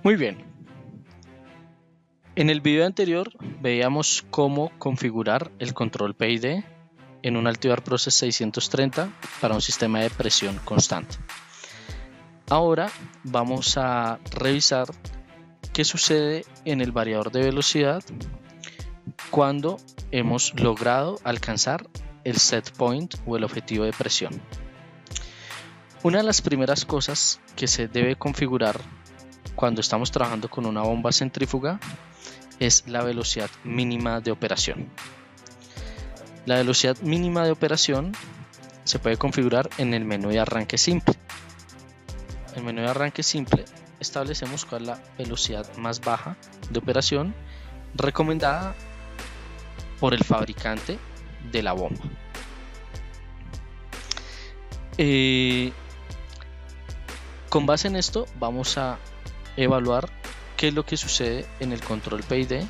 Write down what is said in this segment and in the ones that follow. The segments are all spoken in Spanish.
Muy bien. En el video anterior veíamos cómo configurar el control PID en un Altivar Process 630 para un sistema de presión constante. Ahora vamos a revisar qué sucede en el variador de velocidad cuando hemos logrado alcanzar el set point o el objetivo de presión. Una de las primeras cosas que se debe configurar cuando estamos trabajando con una bomba centrífuga es la velocidad mínima de operación. La velocidad mínima de operación se puede configurar en el menú de arranque simple. En el menú de arranque simple establecemos cuál es la velocidad más baja de operación recomendada por el fabricante de la bomba. Con base en esto vamos a evaluar qué es lo que sucede en el control PID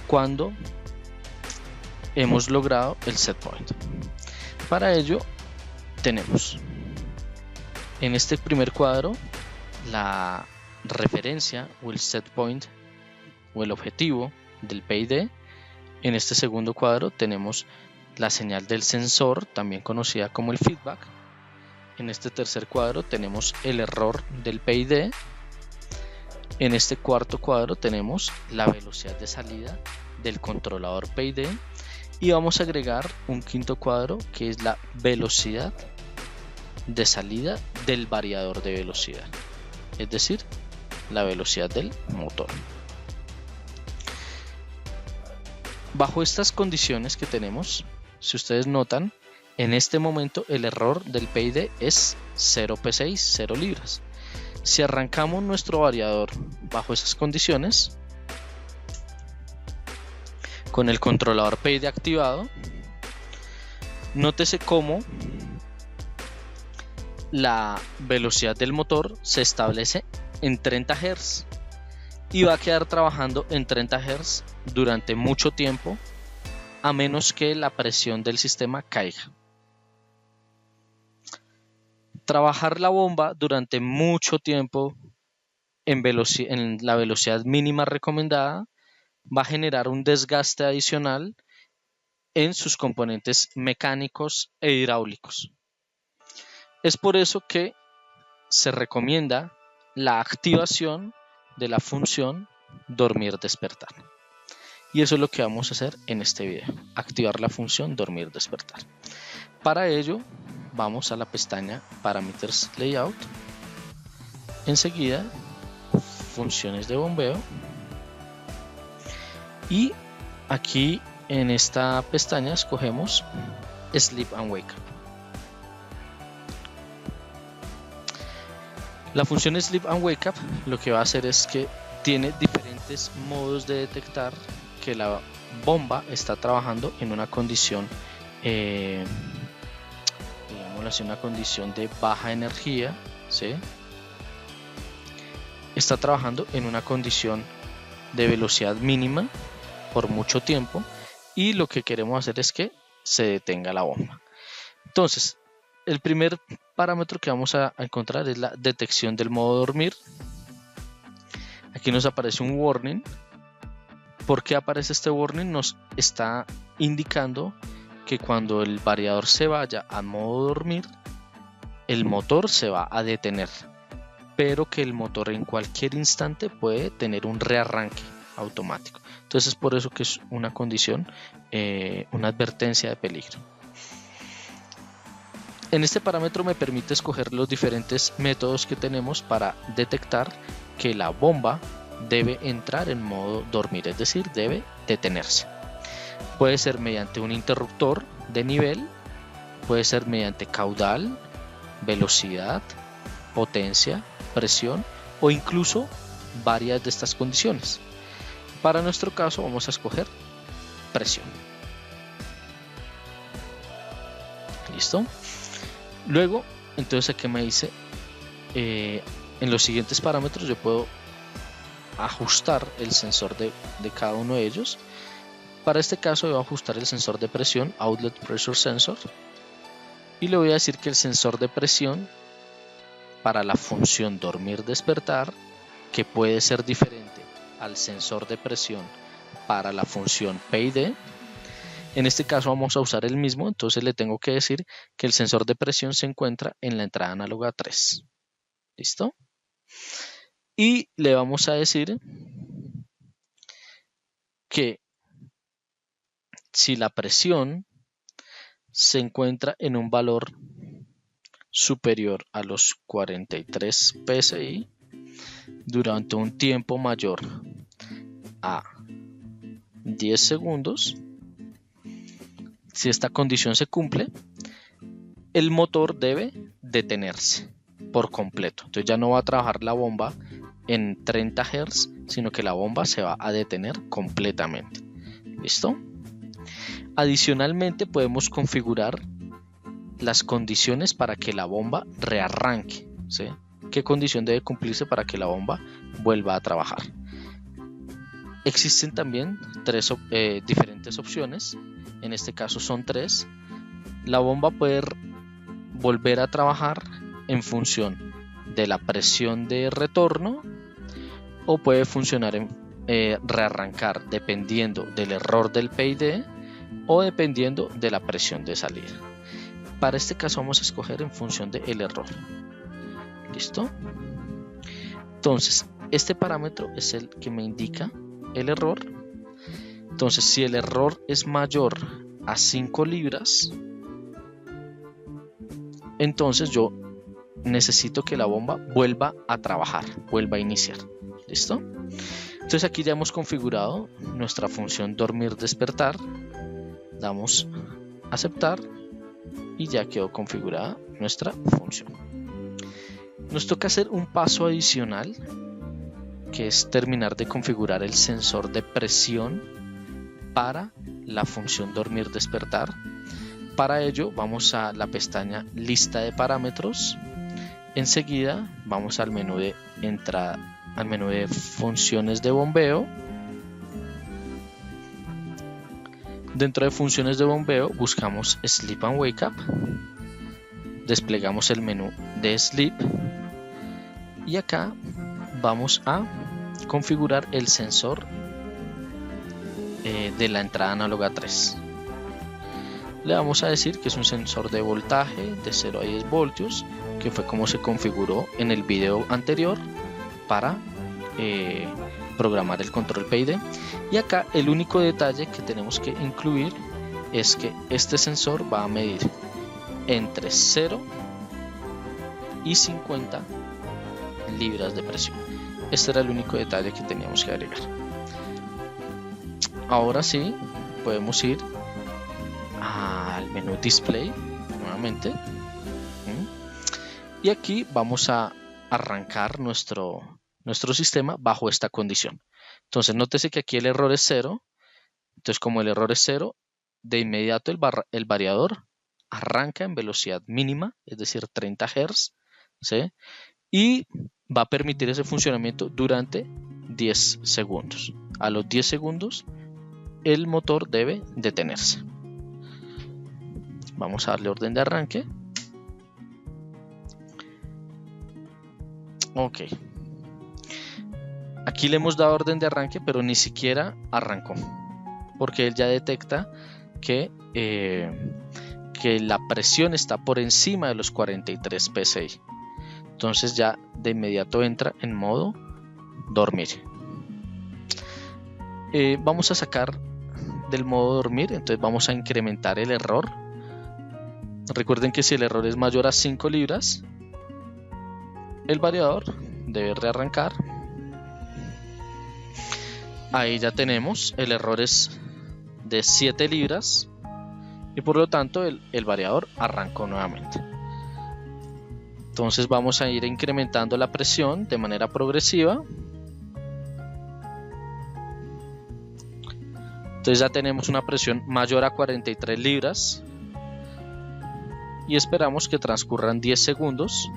cuando hemos logrado el set point. Para ello tenemos en este primer cuadro la referencia o el set point o el objetivo del PID. En este segundo cuadro tenemos la señal del sensor, también conocida como el feedback. En este tercer cuadro tenemos el error del PID. En este cuarto cuadro tenemos la velocidad de salida del controlador PID. Y vamos a agregar un quinto cuadro que es la velocidad de salida del variador de velocidad, es decir, la velocidad del motor. Bajo estas condiciones que tenemos, si ustedes notan, en este momento el error del PID es 0 P6, 0 libras. Si arrancamos nuestro variador bajo esas condiciones, con el controlador PID activado, nótese cómo la velocidad del motor se establece en 30 Hz y va a quedar trabajando en 30 Hz durante mucho tiempo, a menos que la presión del sistema caiga. Trabajar la bomba durante mucho tiempo en la velocidad mínima recomendada va a generar un desgaste adicional en sus componentes mecánicos e hidráulicos. Es por eso que se recomienda la activación de la función dormir-despertar. Y eso es lo que vamos a hacer en este video, activar la función dormir-despertar. Para ello vamos a la pestaña Parameters Layout, enseguida funciones de bombeo, y aquí en esta pestaña escogemos Sleep and Wake Up. La función Sleep and Wake Up lo que va a hacer es que tiene diferentes modos de detectar que la bomba está trabajando en una condición, digámoslo así, una condición de baja energía, ¿sí? Está trabajando en una condición de velocidad mínima por mucho tiempo y lo que queremos hacer es que se detenga la bomba. Entonces, el primer parámetro que vamos a encontrar es la detección del modo dormir. Aquí nos aparece un warning. ¿Por qué aparece este warning? Nos está indicando que cuando el variador se vaya a modo dormir, el motor se va a detener, pero que el motor en cualquier instante puede tener un rearranque automático. Entonces es por eso que es una condición, una advertencia de peligro. En este parámetro me permite escoger los diferentes métodos que tenemos para detectar que la bomba debe entrar en modo dormir, es decir, debe detenerse. Puede ser mediante un interruptor de nivel, puede ser mediante caudal, velocidad, potencia, presión o incluso varias de estas condiciones. Para nuestro caso vamos a escoger presión. ¿Listo? Luego, entonces aquí me dice, en los siguientes parámetros yo puedo ajustar el sensor de cada uno de ellos. Para este caso voy a ajustar el sensor de presión, Outlet Pressure Sensor, y le voy a decir que el sensor de presión para la función dormir-despertar que puede ser diferente al sensor de presión para la función PID. En este caso vamos a usar el mismo, entonces le tengo que decir que el sensor de presión se encuentra en la entrada análoga 3. ¿Listo? Y le vamos a decir que si la presión se encuentra en un valor superior a los 43 psi durante un tiempo mayor a 10 segundos, si esta condición se cumple, el motor debe detenerse por completo. Entonces ya no va a trabajar la bomba en 30 Hz, sino que la bomba se va a detener completamente. ¿Listo? Adicionalmente podemos configurar las condiciones para que la bomba rearranque, ¿sí? ¿Qué condición debe cumplirse para que la bomba vuelva a trabajar? Existen también diferentes opciones, en este caso son 3. La bomba puede volver a trabajar en función de la presión de retorno o puede funcionar rearrancar dependiendo del error del PID o dependiendo de la presión de salida. Para este caso vamos a escoger en función del error. ¿Listo? Entonces, este parámetro es el que me indica el error. Entonces, si el error es mayor a 5 libras, entonces yo necesito que la bomba vuelva a trabajar, vuelva a iniciar. ¿Listo? Entonces aquí ya hemos configurado nuestra función dormir-despertar. Damos aceptar y ya quedó configurada nuestra función. Nos toca hacer un paso adicional, que es terminar de configurar el sensor de presión para la función dormir-despertar. Para ello vamos a la pestaña lista de parámetros. Enseguida vamos al menú de entrada, al menú de funciones de bombeo. Dentro de funciones de bombeo buscamos Sleep and Wake Up. Desplegamos el menú de Sleep y acá vamos a configurar el sensor de la entrada análoga 3. Le vamos a decir que es un sensor de voltaje de 0 a 10 voltios, que fue como se configuró en el video anterior para programar el control PID. Y acá el único detalle que tenemos que incluir es que este sensor va a medir entre 0 y 50 libras de presión. Este era el único detalle que teníamos que agregar. Ahora sí, podemos ir al menú Display nuevamente. Y aquí vamos a arrancar nuestro sistema bajo esta condición. Entonces nótese que aquí el error es 0. Entonces como el error es 0, de inmediato el variador arranca en velocidad mínima, es decir 30 Hz, ¿sí? Y va a permitir ese funcionamiento durante 10 segundos. A los 10 segundos el motor debe detenerse. Vamos a darle orden de arranque. Ok. Aquí le hemos dado orden de arranque, pero ni siquiera arrancó, porque él ya detecta que la presión está por encima de los 43 psi. Entonces ya de inmediato entra en modo dormir. Vamos a sacar del modo dormir, entonces vamos a incrementar el error. Recuerden que si el error es mayor a 5 libras, el variador debe rearrancar. Ahí ya tenemos, el error es de 7 libras y por lo tanto el variador arrancó nuevamente. Entonces vamos a ir incrementando la presión de manera progresiva. Entonces ya tenemos una presión mayor a 43 libras y esperamos que transcurran 10 segundos.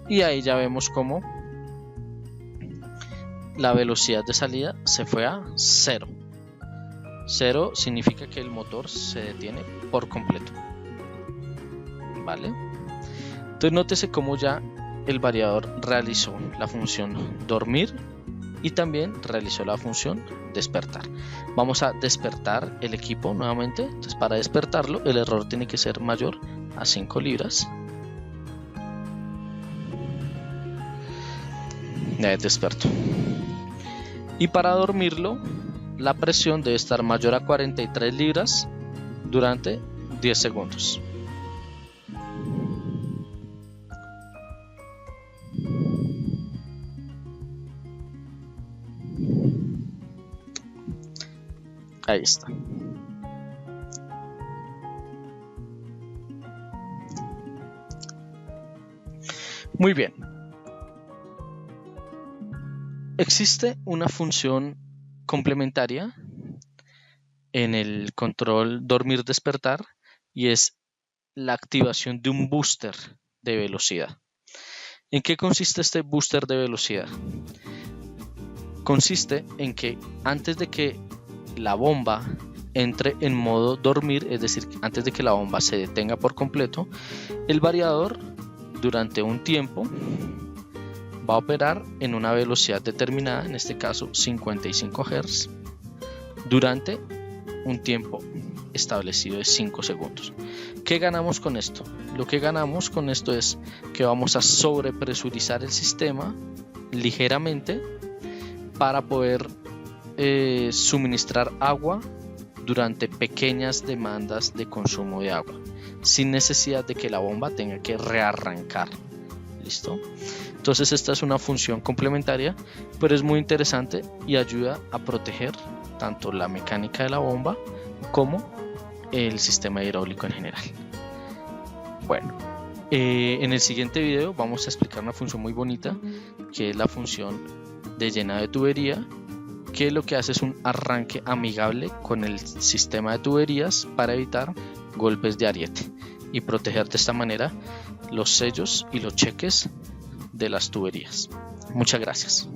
Y ahí ya vemos cómo la velocidad de salida se fue a 0. 0 significa que el motor se detiene por completo. ¿Vale? Entonces nótese cómo ya el variador realizó la función dormir y también realizó la función despertar. Vamos a despertar el equipo nuevamente. Entonces, para despertarlo, el error tiene que ser mayor a 5 libras. Despertó. Y para dormirlo, la presión debe estar mayor a 43 libras durante 10 segundos. Ahí está. Muy bien. Existe una función complementaria en el control dormir-despertar y es la activación de un booster de velocidad. ¿En qué consiste este booster de velocidad? Consiste en que antes de que la bomba entre en modo dormir, es decir, antes de que la bomba se detenga por completo, el variador durante un tiempo va a operar en una velocidad determinada, en este caso 55 Hz, durante un tiempo establecido de 5 segundos. ¿Qué ganamos con esto? Lo que ganamos con esto es que vamos a sobrepresurizar el sistema ligeramente para poder suministrar agua durante pequeñas demandas de consumo de agua, sin necesidad de que la bomba tenga que rearrancar. ¿Listo? Entonces esta es una función complementaria, pero es muy interesante y ayuda a proteger tanto la mecánica de la bomba como el sistema hidráulico en general. Bueno, en el siguiente video vamos a explicar una función muy bonita, que es la función de llenado de tubería, que lo que hace es un arranque amigable con el sistema de tuberías para evitar golpes de ariete y proteger de esta manera los sellos y los cheques de las tuberías. Muchas gracias.